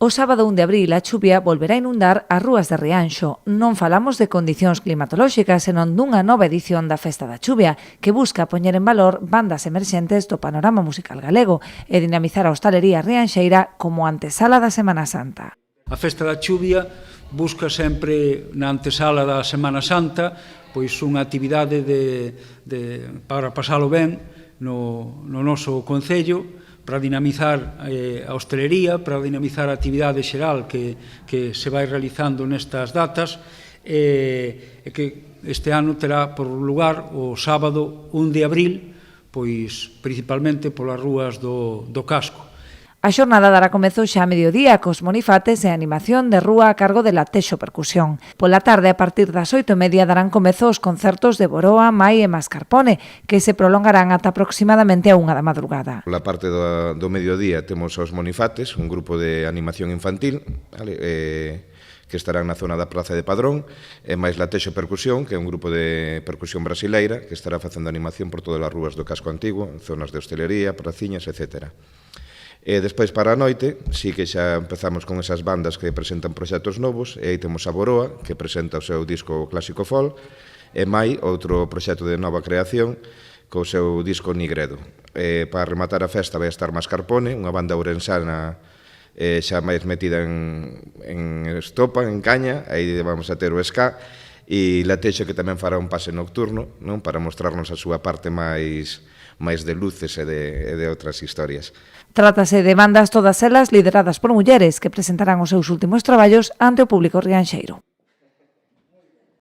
O sábado 1 de abril a chuvia volverá a inundar as rúas de Rianxo. Non falamos de condicións climatolóxicas, senón dunha nova edición da Festa da Chuvia, que busca poñer en valor bandas emerxentes do panorama musical galego e dinamizar a hostalería rianxeira como antesala da Semana Santa. A Festa da Chuvia busca sempre na antesala da Semana Santa pois unha actividade para pasalo ben no noso concello, para dinamizar a hostelería, para dinamizar a actividade xeral que se vai realizando nestas datas e que este ano terá por lugar o sábado 1 de abril, pois principalmente polas rúas do Casco. A xornada dará comezo xa a mediodía cos monifates e animación de rúa a cargo de Latexo Percusión. Pola tarde, a partir das 8:30, darán comezo os concertos de Boroa, Mai e Mascarpone, que se prolongarán ata aproximadamente a 1 da madrugada. Pola parte do mediodía temos os monifates, un grupo de animación infantil, que estarán na zona da Praza de Padrón, e máis Latexo Percusión, que é un grupo de percusión brasileira, que estará facendo animación por todas as rúas do Casco Antigo, en zonas de hostelería, praciñas, etc. E despois para a noite, sí que xa empezamos con esas bandas que presentan proxectos novos, e aí temos a Boroa, que presenta o seu disco clásico folk, e Mai, outro proxecto de nova creación, co seu disco Nigredo. Para rematar a festa vai estar Mascarpone, unha banda ourensana xa máis metida en estopa, en caña, aí vamos a ter o ska, e Latexo que tamén fará un pase nocturno, non, para mostrarnos a súa parte máis de luces e de outras historias. Trátase de bandas todas elas lideradas por mulleres que presentarán os seus últimos traballos ante o público rianxeiro.